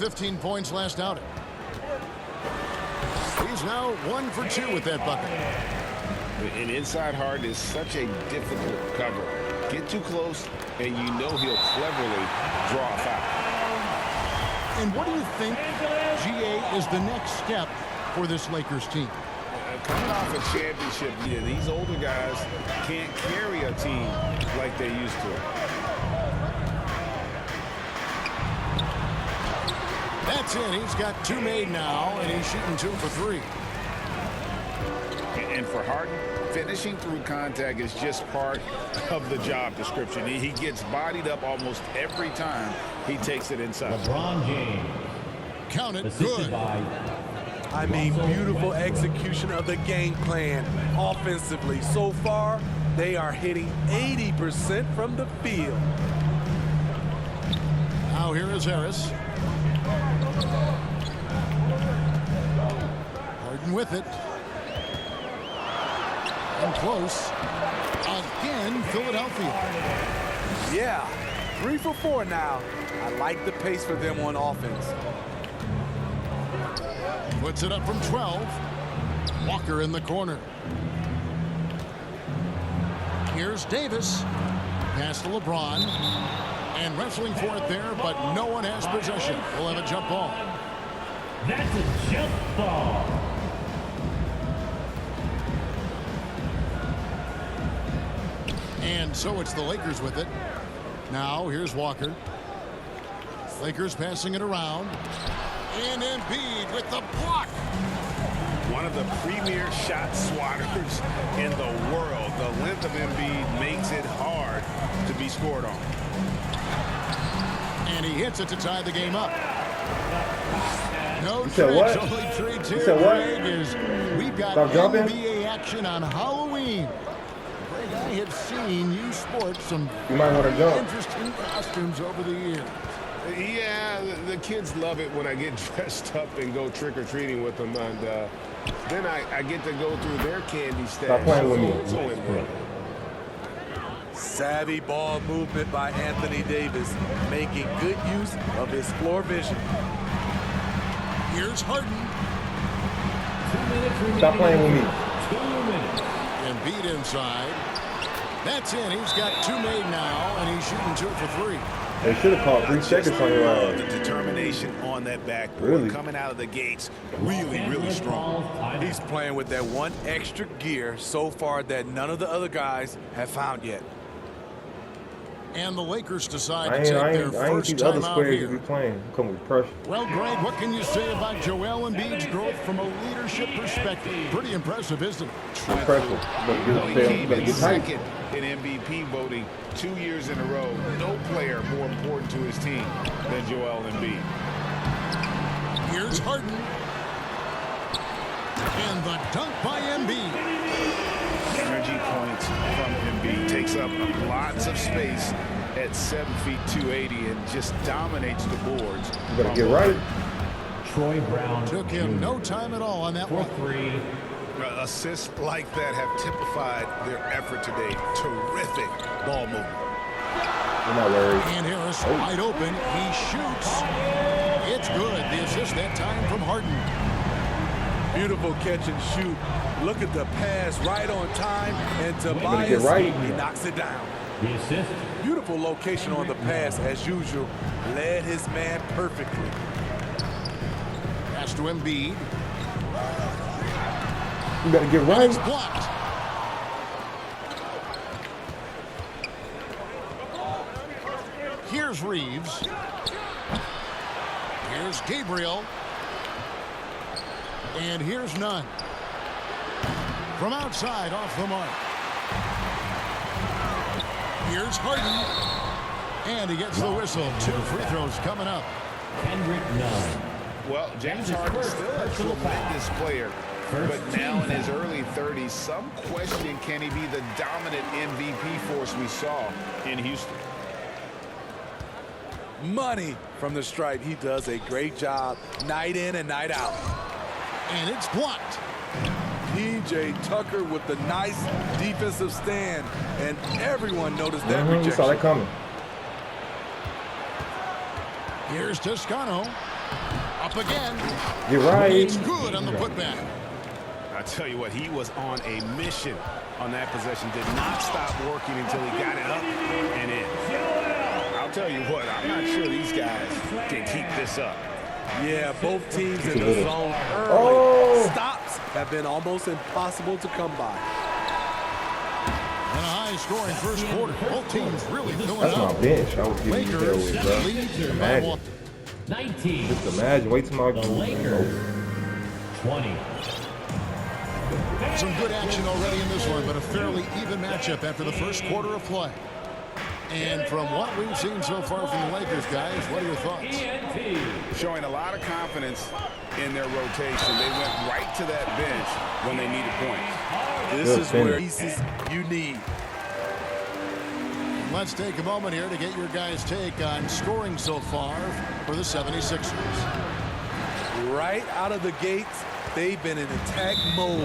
15 points last outing. He's now 1 for 2 with that bucket. And inside Harden is such a difficult cover. Get too close, and you know he'll cleverly draw a foul. And what do you think, GA, is the next step for this Lakers team? Coming off a championship year, these older guys can't carry a team like they used to. That's it. He's got 2 made now, and he's shooting 2 for 3. And for Harden, finishing through contact is just part of the job description. He gets bodied up almost every time he takes it inside. LeBron James. Count it. Assisted Good. by I mean, beautiful execution of the game plan offensively. So far, they are hitting 80% from the field. Now here is Harris. Harden with it. And close. Again, Philadelphia. Yeah, 3 for 4 now. I like the pace for them on offense. Puts it up from 12. Walker in the corner. Here's Davis. Pass to LeBron. And wrestling for it there, but no one has possession. We'll have a jump ball. That's a jump ball. And so it's the Lakers with it. Now here's Walker. Lakers passing it around. And Embiid with the block. One of the premier shot swatters in the world. The length of Embiid makes it hard to be scored on. And he hits it to tie the game up. No said trades, what? only trades here, said what? Greg, is we've got Stop jumping? NBA action on Halloween. Greg, I have seen you sport some You might want to jump. interesting costumes over the years. Yeah, the kids love it when I get dressed up and go trick-or-treating with them. And then I get to go through their candy stash. Stop playing with me. So in- Savvy ball movement by Anthony Davis, making good use of his floor vision. Here's Harden. 2 minutes remaining. Stop playing with me. 2 minutes. Embiid inside. That's in. He's got 2 made now, and he's shooting 2 for 3. They should have called 3 seconds on your the ass. determination on that backboard Really? coming out of the gates really strong. He's playing with that one extra gear so far that none of the other guys have found yet. And the Lakers decide I to ain't, take I their ain't, I ain't first these other time out squares you here. be playing. Come with pressure. Well, Greg, what can you say about Joel Embiid's growth from a leadership perspective? Pretty impressive, isn't it? Pressure. You better He get, came you better in get tight. second in MVP voting 2 years in a row. No player more important to his team than Joel Embiid. Here's Harden. And the dunk by Embiid. Energy points from Embiid. Takes up lots of space at 7 feet 280 and just dominates the boards. You better get right. Troy Brown. Took him Jr. no time at all on that For one. 3. Assists like that have typified their effort today. Terrific ball movement. I'm not worried. And Harris wide open. He shoots. It's good. The assist that time from Harden. Beautiful catch and shoot. Look at the pass right on time, and get Tobias, right. he knocks it down. The assist. Beautiful location on the pass, as usual. Led his man perfectly. Pass to Embiid. You better get It's right. blocked. Here's Reeves. Here's Gabriel. And here's Nunn. From outside, off the mark. Here's Harden. And he gets the whistle. 2 free throws coming up. Kendrick Nunn. Well, James Harden is still a tremendous player, but now in his early 30s, some question, can he be the dominant MVP force we saw in Houston? Money from the stripe. He does a great job night in and night out. And it's blocked. P.J. Tucker with the nice defensive stand, and everyone noticed that You saw that rejection. coming. Here's Toscano. Up again. Get right. It's good on the putback. I tell you what, he was on a mission on that possession. Did not stop working until he got it up and in. I'll tell you what, I'm not sure these guys can keep this up. Yeah, both teams in the zone early. Oh. Stops have been almost impossible to come by. And a high-scoring first quarter. Both teams really filling That's my up. bench. I was giving you there Lakers with, bro. lead by Imagine. 1. 19. Just imagine. Wait till my The Lakers. 20. Some good action already in this one, but a fairly even matchup after the first quarter of play. And from what we've seen so far from the Lakers, guys, what are your thoughts? Showing a lot of confidence in their rotation. They went right to that bench when they needed points. This Good is finish. where pieces you need. Let's take a moment here to get your guys' take on scoring so far for the 76ers. Right out of the gates, they've been in attack mode.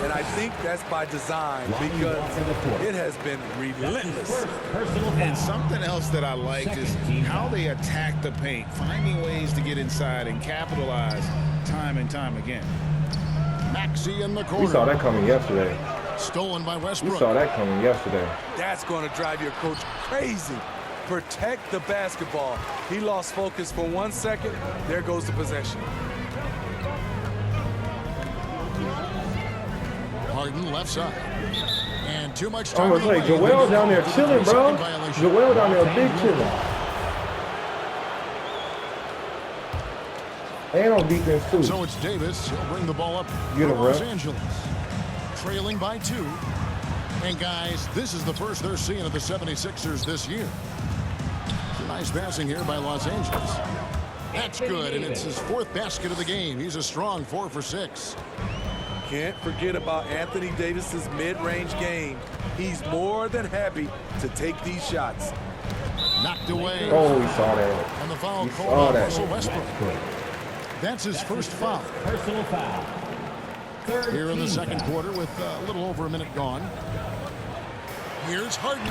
And I think that's by design because it has been relentless. And something else that I liked is how they attack the paint, finding ways to get inside and capitalize time and time again. Maxey in the corner. We saw that coming yesterday. Stolen by We Westbrook. saw that coming yesterday. That's going to drive your coach crazy. Protect the basketball. He lost focus for 1 second. There goes the possession. Harden left side. And too much I time. was on the like, way. Joel down there chilling, bro. Second violation. Joel down there big chilling. And on defense, too. So it's Davis. He'll bring the ball up Get for him, Los ref. Angeles. Trailing by 2. And guys, this is the first they're seeing of the 76ers this year. Nice passing here by Los Angeles. That's good, and it's his 4th basket of the game. He's a strong 4 for 6. Can't forget about Anthony Davis's mid-range game. He's more than happy to take these shots. Knocked away. Oh, we saw that. And the foul We called saw on that. Russell Westbrook. That's his first foul Personal foul. here in the 13 second foul. quarter with a little over a minute gone. Here's Harden.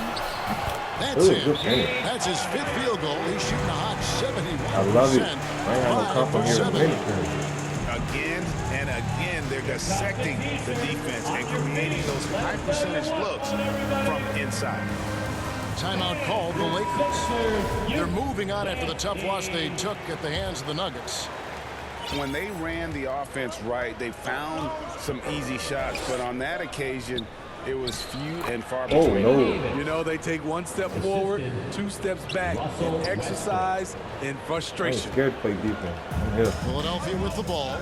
That's Ooh, it. good finish. That's his 5th field goal. He's shooting a hot 71%. I love it. I ain't have no 5 come from for here in a 7. minute. Again and again, they're dissecting the defense and creating those high percentage looks from inside. Timeout called the Lakers. They're moving on after the tough loss they took at the hands of the Nuggets. When they ran the offense right, they found some easy shots, but on that occasion, it was few and far Oh, between. no. You know, they take 1 step forward, 2 steps back in exercise and I'm frustration. scared to play defense. I'm here. Philadelphia with the ball.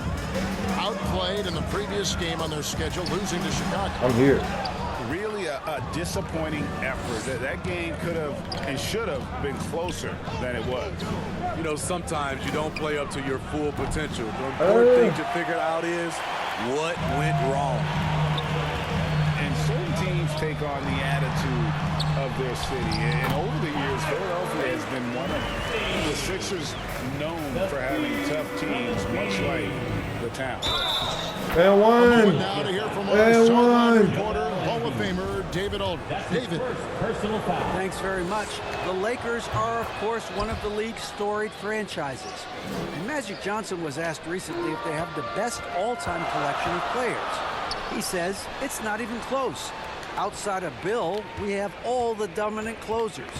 Outplayed in the previous game on their schedule, losing to Chicago. I'm here. Really a disappointing effort. That game could have and should have been closer than it was. You know, sometimes you don't play up to your full potential. The important thing to figure out is what went wrong. And certain teams take on the attitude of their city. And over the years, Philadelphia has been one of the Sixers known for having tough teams, much like the town. And one. Now to hear from our And sideline one. reporter, Hall of Famer David Aldridge. That's his David. first personal foul. Thanks very much. The Lakers are, of course, one of the league's storied franchises. And Magic Johnson was asked recently if they have the best all-time collection of players. He says it's not even close. Outside of Bill, we have all the dominant closers.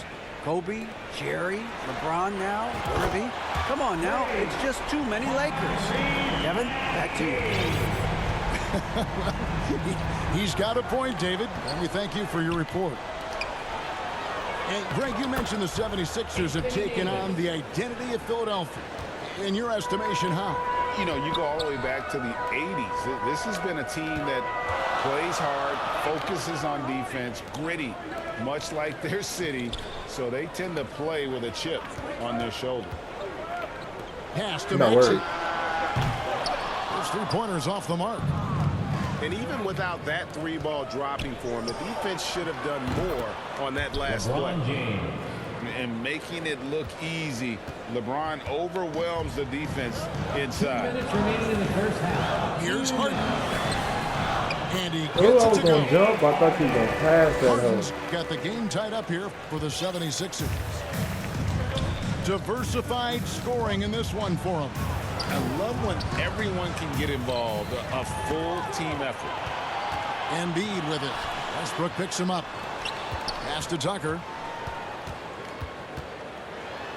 Kobe, Jerry, LeBron now, Irving. Come on now, it's just too many Lakers. Kevin, back to you. He's got a point, David, and we thank you for your report. And Greg, you mentioned the 76ers have taken on the identity of Philadelphia. In your estimation, how? You know, you go all the way back to the 80s. This has been a team that plays hard, focuses on defense, gritty, much like their city, so they tend to play with a chip on their shoulder. Pass to Not Maxey. worried. Those 3-pointers off the mark. And even without that 3-ball dropping for him, the defense should have done more on that last play. LeBron James. And making it look easy, LeBron overwhelms the defense 2 inside. minutes remaining in the first half. Here's Harden. And he Oh, gets I it was to going go. to jump. I thought he was going to pass that Harden's hoe. got the game tied up here for the 76ers. Diversified scoring in this one for him. I love when everyone can get involved, a full team effort. Embiid with it. Westbrook picks him up. Pass to Tucker.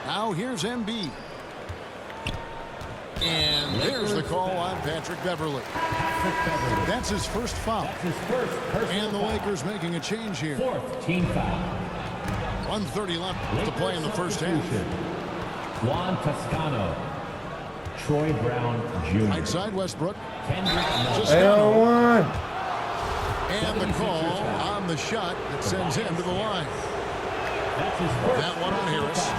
Now here's Embiid. And there's the call on Patrick Beverley. That's his first foul. That's his first personal And the foul. Lakers making a change here. Fourth team foul. 1:30 left to play in the first half. Substitution. Juan Toscano. Troy Brown Jr. Right side Westbrook. Kendrick Nunn. Just And one. And the call on the shot that sends him to the line. That's his first That one on Harris.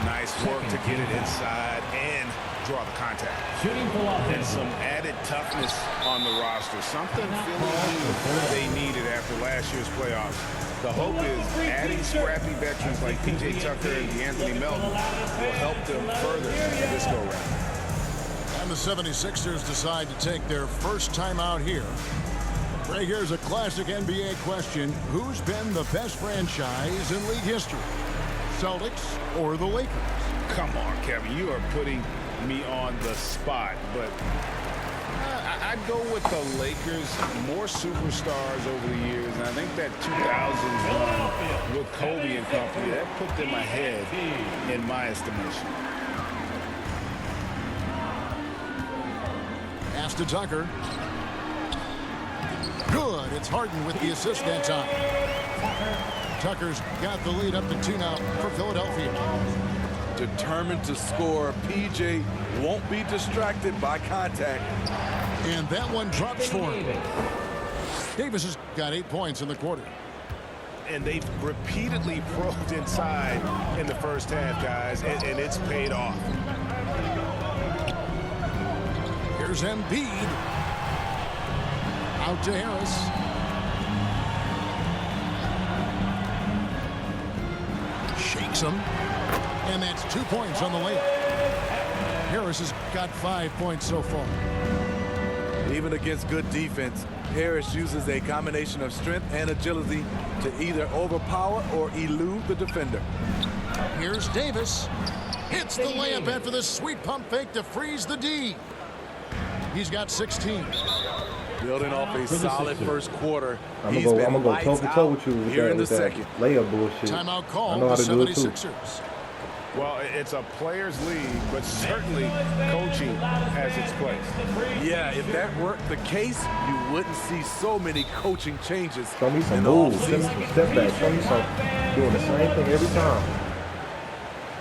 Nice work to get it inside and draw the contact. Shooting And philosophy. some added toughness on the roster. Something Philly they needed after last year's playoffs. The hope is adding scrappy veterans like P.J. Tucker and DeAnthony Melton will help them further this go-round. And the 76ers decide to take their first time out here. Right here's a classic NBA question. Who's been the best franchise in league history? Celtics or the Lakers? Come on, Kevin. You are putting me on the spot, but I'd go with the Lakers. More superstars over the years, and I think that 2000s run with Kobe and company, that put them ahead in my estimation. Pass to Tucker. Good. It's Harden with the assist that time. Tucker's got the lead up to 2 now for Philadelphia. Determined to score, PJ won't be distracted by contact. And that one drops for him. Davis has got 8 points in the quarter. And they've repeatedly probed inside in the first half, guys, and it's paid off. Here's Embiid. Out to Harris. Shakes him. And that's 2 points on the layup. Harris has got 5 points so far. Even against good defense, Harris uses a combination of strength and agility to either overpower or elude the defender. Here's Davis. Hits the layup after the sweet pump fake to freeze the D. He's got 16. Building off a solid first quarter. I'm He's gonna been go lights toe to toe out with you with here that, in the with that second. layup bullshit. Timeout I call know how the to do it too. 76ers. Well, it's a players' league, but certainly coaching has its place. Yeah, if that were the case, you wouldn't see so many coaching changes. Show me some in the moves. Show me offseason. some step back. Show me some doing the same thing every time.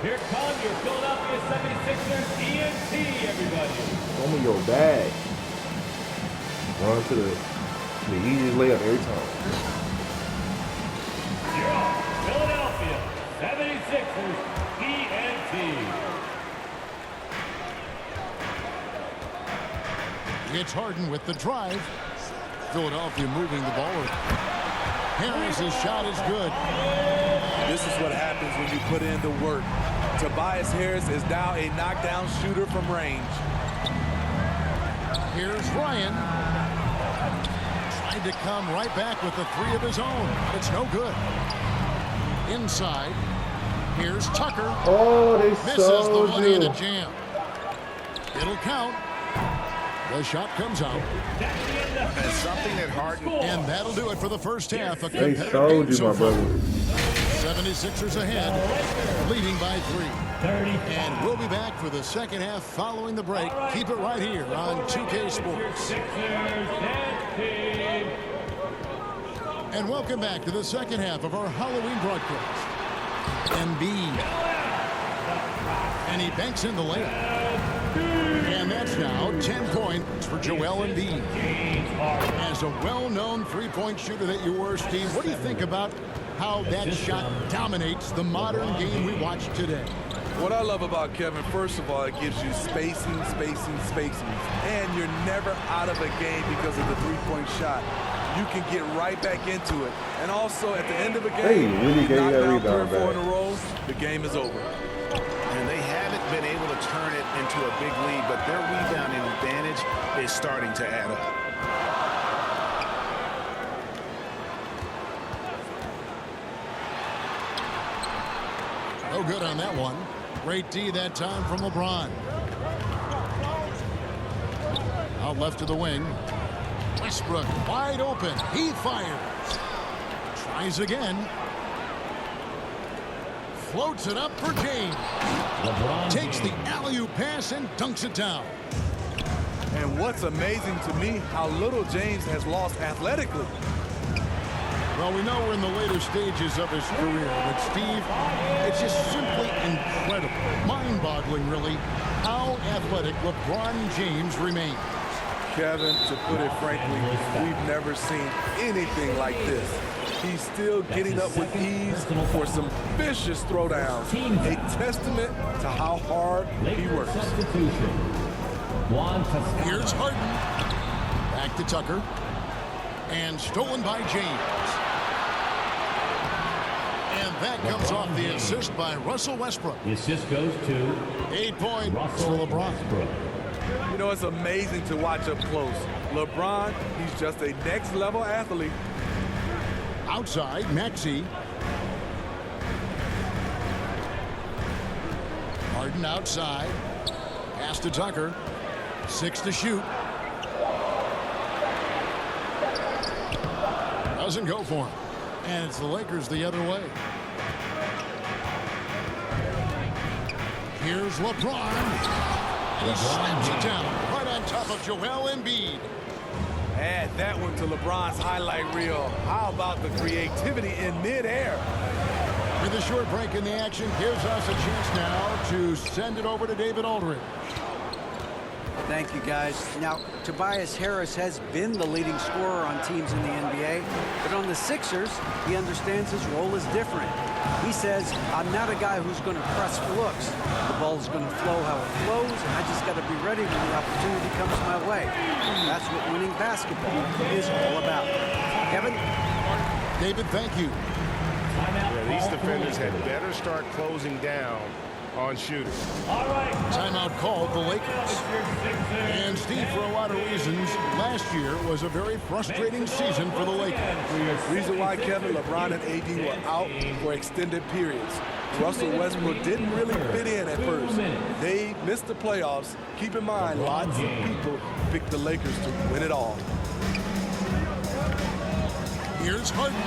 Here come your Philadelphia 76ers ENT, everybody. Show me your bag. Run to the easiest layup every time. Your Philadelphia 76ers ENT. It's Harden with the drive. Philadelphia moving the ball. Harris's shot is good. This is what happens when you put in the work. Tobias Harris is now a knockdown shooter from range. Here's Ryan. Tried to come right back with the 3 of his own. It's no good. Inside. Here's Tucker. Oh, they Misses the sold one-handed you. jam. It'll count. The shot comes out. And something that Harden And that'll do it for the first half. A They competitive sold game you, so my far. brother. 76ers ahead, leading by 3. 30. And we'll be back for the second half following the break. Keep it right here on 2K Sports. Sixers ENT. And welcome back to the second half of our Halloween broadcast. Embiid. And he banks in the layup. And that's now 10 points for Joel Embiid. As a well-known three-point shooter that you were, Steve, what do you think about how that shot dominates the modern game we watch today? What I love about Kevin, first of all, it gives you spacing. And you're never out of a game because of the three-point shot. You can get right back into it. And also, at the end of a game, Hey, really you gave knock that down 3 or rebound 4 back. in a row, the game is over. And they haven't been able to turn it into a big lead, but their rebounding advantage is starting to add up. No good on that one. Great D that time from LeBron. Out left to the wing. Westbrook wide open. He fires. Tries again. Floats it up for James. Takes the alley-oop pass and dunks it down. And what's amazing to me, how little James has lost athletically. Well, we know we're in the later stages of his career, but Steve, it's just simply incredible, mind-boggling, really, how athletic LeBron James remains. Kevin, to put it frankly, we've never seen anything like this. He's still getting up with ease for some vicious throwdowns. A testament to how hard he works. Here's Harden. Back to Tucker. And stolen by James. And that comes off the assist by Russell Westbrook. The assist goes to 8 points Russell for LeBron. Westbrook. You know, it's amazing to watch up close. LeBron, he's just a next-level athlete. Outside, Maxey. Harden outside. Pass to Tucker. 6 to shoot. Doesn't go for him. And it's the Lakers the other way. Here's LeBron. He slams it down right on top of Joel Embiid. Add that one to LeBron's highlight reel. How about the creativity in midair? With a short break in the action, gives us a chance now to send it over to David Aldridge. Thank you, guys. Now, Tobias Harris has been the leading scorer on teams in the NBA, but on the Sixers, he understands his role is different. He says, I'm not a guy who's going to press for looks. The ball is going to flow how it flows, and I just got to be ready when the opportunity comes my way. That's what winning basketball is all about. Kevin? David, thank you. Yeah, these defenders had better start closing down on shooters. All right. Timeout called the Lakers. And Steve, for a lot of reasons, last year was a very frustrating season for the Lakers. Reason why Kevin, LeBron, and AD were out for extended periods. Russell Westbrook didn't really fit in at first. They missed the playoffs. Keep in mind, lots of people picked the Lakers to win it all. Here's Harden.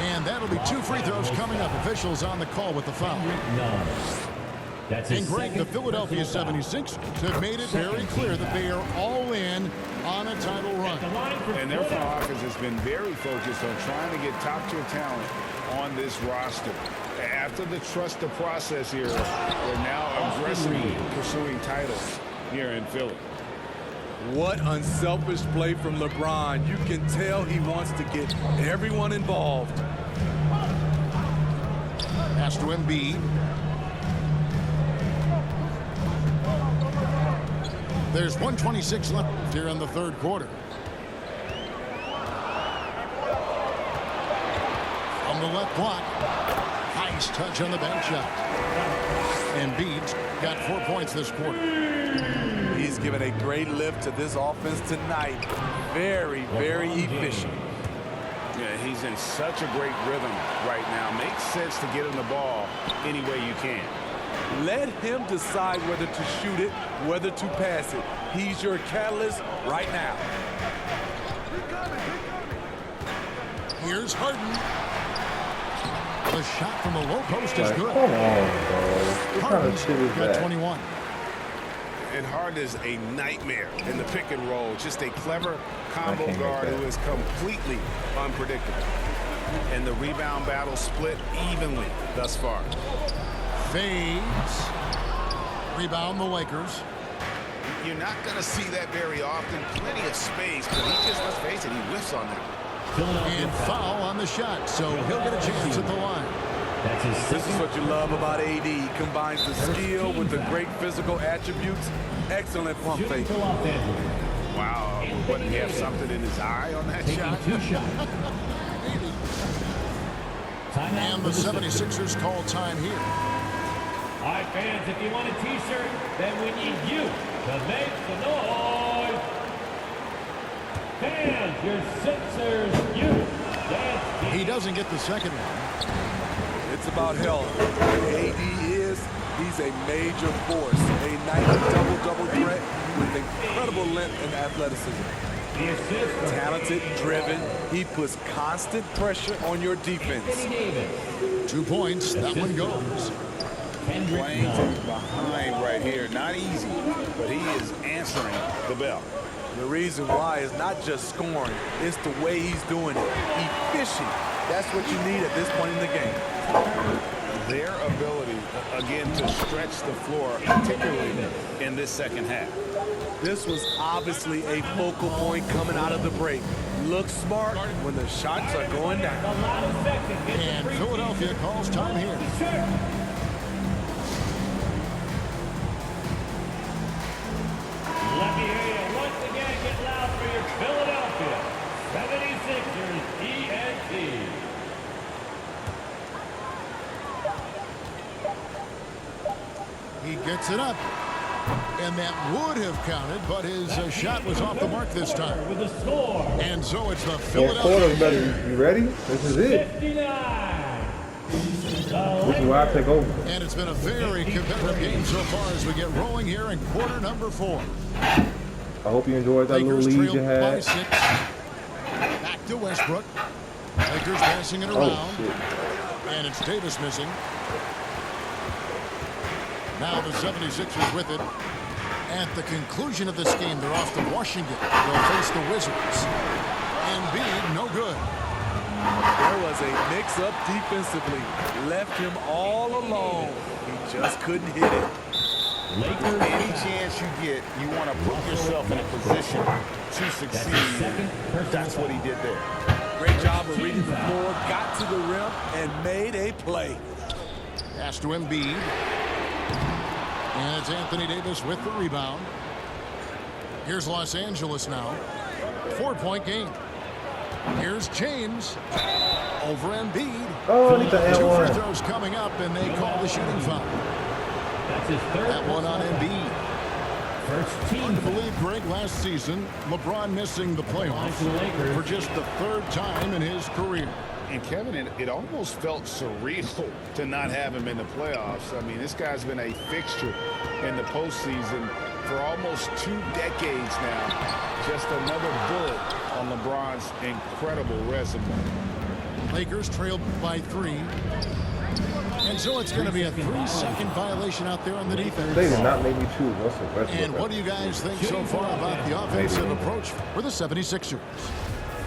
And that'll be 2 free throws coming up. Officials on the call with the foul. That's And Greg, the Philadelphia 76ers have made it very clear that they are all in on a title run. And their front office has been very focused on trying to get top-tier talent on this roster. After the trust the process era, they're now aggressively pursuing titles here in Philly. What unselfish play from LeBron. You can tell he wants to get everyone involved. Pass to Embiid. There's 1:26 left here in the third quarter. From the left block. Nice touch on the bank shot. Embiid's got 4 points this quarter. He's given a great lift to this offense tonight. Very, very efficient. Yeah, he's in such a great rhythm right now. Makes sense to get him the ball any way you can. Let him decide whether to shoot it, whether to pass it. He's your catalyst right now. Here's Harden. The shot from the low post is Like, good. come on, bro. What kind of Harden's shit is got that? 21. And Harden is a nightmare in the pick and roll. Just a clever combo can't make guard that. who is completely unpredictable. And the rebound battle split evenly thus far. Fades. Rebound the Lakers. You're not going to see that very often. Plenty of space, but he just, let's face it, he whiffs on that. And foul on the shot, so he'll get a chance at the line. That's his This is second. what you love about AD. He combines the skill with the great physical attributes. Excellent pump fake. To Los Angeles. Wow. What, did he have something in his eye on that Taking shot? 2 shots. Timeout And for the 76ers call time here. All right, fans, if you want a T-shirt, then we need you to make the noise. Fans, your Sixers, you. Dance. He doesn't get the second one. It's about health. AD is, he's a major force. A nice double-double threat with incredible length and athleticism. The assist from Talented, driven. He puts constant pressure on your defense. Anthony Davis. 2 points. That one goes. Kendrick Playing Nunn. from behind right here. Not easy, but he is answering the bell. The reason why is not just scoring, it's the way he's doing it. Efficient. That's what you need at this point in the game. Their ability, again, to stretch the floor, particularly in this second half. This was obviously a focal point coming out of the break. Look smart when the shots are going down. A lot effective. And Philadelphia calls time here. Let me hear you once again. Get loud for your Philadelphia 76ers ENT. He gets it up. And that would have counted, but his shot was off the mark this time. With the score, And so it's the Fourth Philadelphia. quarter, better. You ready? This is it. 59. This is why I take over. And it's been a very competitive game so far as we get rolling here in quarter number 4. I hope you enjoyed that little Lakers lead you trail by had. 6. Back to Westbrook. Lakers passing it Oh, around. shit. And it's Davis missing. Now the 76ers with it. At the conclusion of this game, they're off to Washington. They'll face the Wizards. Embiid, no good. There was a mix-up defensively. Left him all alone. He just couldn't hit it. Lakers. Any chance you get, you want to put yourself in a position to succeed. That's what he did there. Great job of reading the floor, got to the rim, and made a play. Pass to Embiid. And it's Anthony Davis with the rebound. Here's Los Angeles now. 4-point game. Here's James over Embiid. Oh, I need the 2 free N1. throws coming up, and they call the shooting foul. That's his third. That one on Embiid. First team. To believe, Greg, last season, LeBron missing the playoffs for just the 3rd time in his career. And Kevin, it almost felt surreal to not have him in the playoffs. I mean, this guy's been a fixture in the postseason for almost 2 decades now. Just another bullet on LeBron's incredible resume. Lakers trailed by 3. And so it's going to be a 3-second violation out there on the defense. They did not make me choose Russell Westbrook. And what do you guys think so far about the offensive approach for the 76ers?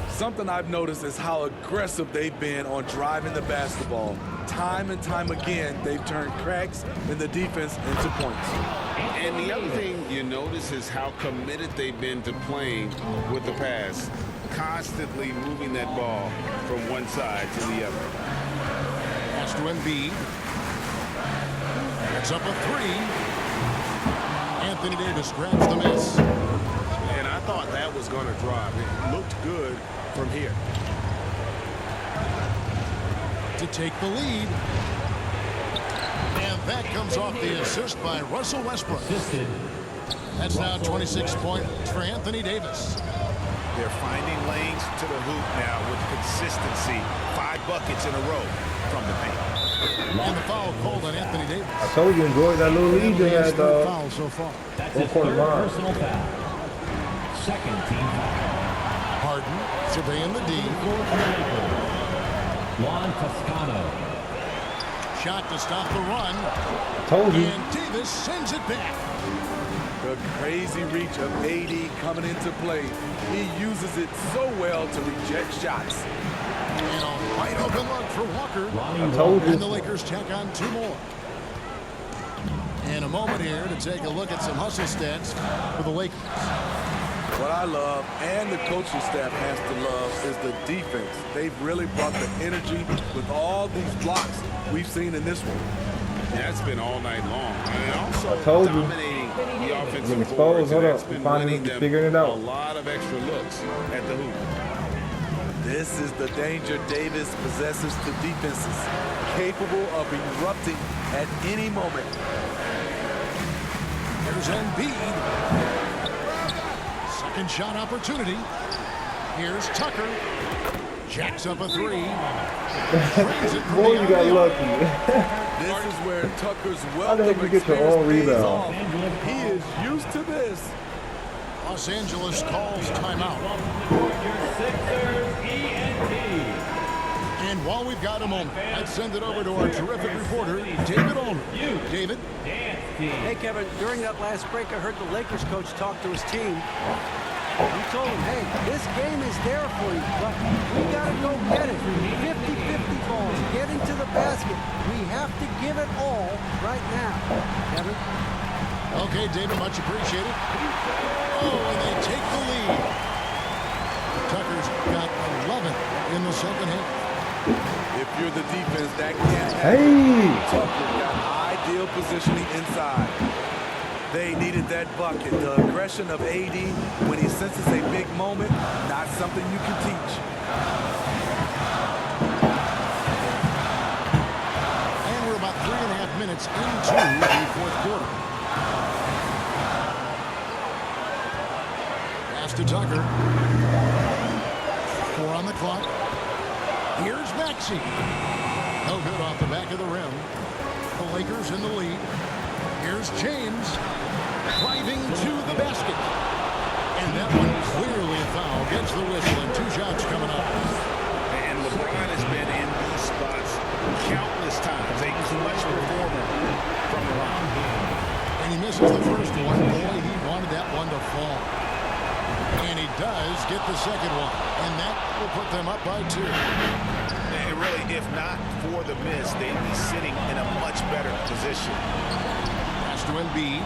Something I've noticed is how aggressive they've been on driving the basketball. Time and time again, they've turned cracks in the defense into points. And the other thing you notice is how committed they've been to playing with the pass, constantly moving that ball from one side to the other. Pass to Embiid. It's up a 3. Anthony Davis grabs the miss. And I thought that was going to drop. It looked good from here. To take the lead. And that comes off the assist by Russell Westbrook. Assisted. That's now 26 points for Anthony Davis. They're finding lanes to the hoop now with consistency. 5 buckets in a row from the paint. And the foul called on Anthony Davis. I told you enjoyed that little lead you His had, third dog. foul so far. That's One his quarter third line. personal foul. Second team foul. Harden surveying the D. Juan Toscano. Shot to stop the run. I told you. And Davis sends it back. The crazy reach of AD coming into play. He uses it so well to reject shots. And a wide open look for Walker. I told And the you. Lakers tack on 2 more. And a moment here to take a look at some hustle stats for the Lakers. What I love, and the coaching staff has to love, is the defense. They've really brought the energy with all these blocks we've seen in this one. That's been all night long. And also I told you. dominating the offensive Getting exposed. boards. Hold And up. that's been Finally winning them figuring it out. a lot of extra looks at the hoop. This is the danger Davis possesses to defenses, capable of erupting at any moment. Here's Embiid. Second shot opportunity. Here's Tucker. Jacks up a 3. Drains it from Boy, the you got alley-oop. lucky. This is where Tucker's How the welcome heck you get your experience own pays rebound? off. He is used to this. Los Angeles calls timeout. Your Sixers ENT. And while we've got a moment, let's send it over to our terrific reporter, David Olner. David? Hey, Kevin, during that last break, I heard the Lakers coach talk to his team. He told them, hey, this game is there for you, but we got to go get it. 50-50 balls, get into the basket. We have to give it all right now. Kevin? Okay, David, much appreciated. Oh, and they take the lead. Tucker's got 11 in the second half. If you're the defense, that can't happen. Tucker got ideal positioning inside. They needed that bucket. The aggression of AD when he senses a big moment, not something you can teach. And we're about 3.5 minutes into the fourth quarter. Pass to Tucker. 4 on the clock. Here's Maxey. No good off the back of the rim. The Lakers in the lead. Here's James driving to the basket. And that one clearly a foul. Gets the whistle and 2 shots coming up. And LeBron has been in these spots countless times. A clutch performer from the line. And he misses the first one. Boy, he wanted that one to fall. And he does get the second one. And that will put them up by 2. And really, if not for the miss, they'd be sitting in a much better position. Pass to Embiid.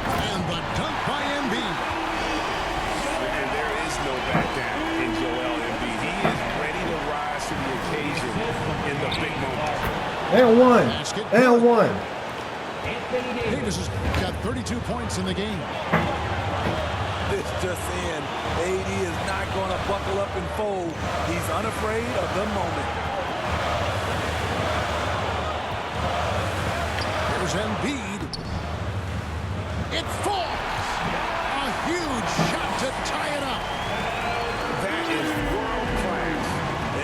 And the dunk by Embiid. And there is no back down in Joel Embiid. He is ready to rise to the occasion in the big moment. And one. Basket. And one. Davis has got 32 points in the game. This just in. AD is not going to buckle up and fold. He's unafraid of the moment. Here's Embiid. It falls. A huge shot to tie it up. That is world class.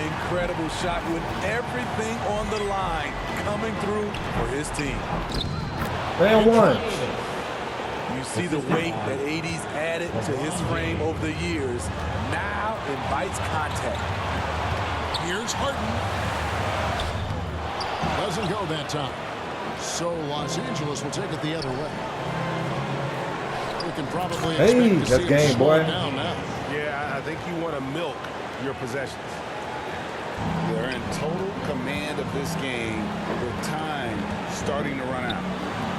Incredible shot with everything on the line coming through for his team. And one. You see the weight that AD's added to his frame over the years. Now invites contact. Here's Harden. Doesn't go that time. So Los Angeles will take it the other way. We can probably expect to that's see game, it slow boy. down now. Yeah, I think you want to milk your possessions. They're in total command of this game with time starting to run out.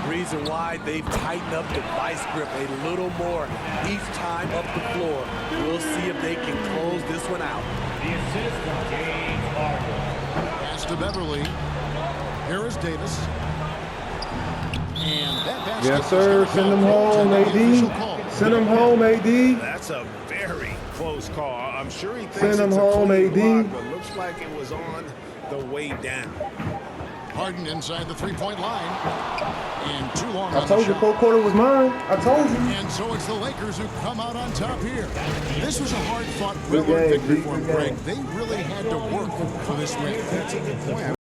Reason why they've tightened up the vice grip a little more each time up the floor. We'll see if they can close this one out. The assist from James Harden. Pass to Beverly. Here is Davis. And that basket Yes, sir. Send them home, AD. Send them home, AD. That's a very close call. I'm sure he thinks Send him it's a home, clean AD. block, but looks like it was on the way down. Harden inside the three-point line. And too long I on told the you shot. fourth quarter was mine. I told you. And so it's the Lakers who come out on top here. This was a hard-fought Good railroad game, victory G. for them, Good Greg. game. They really had to work for this win.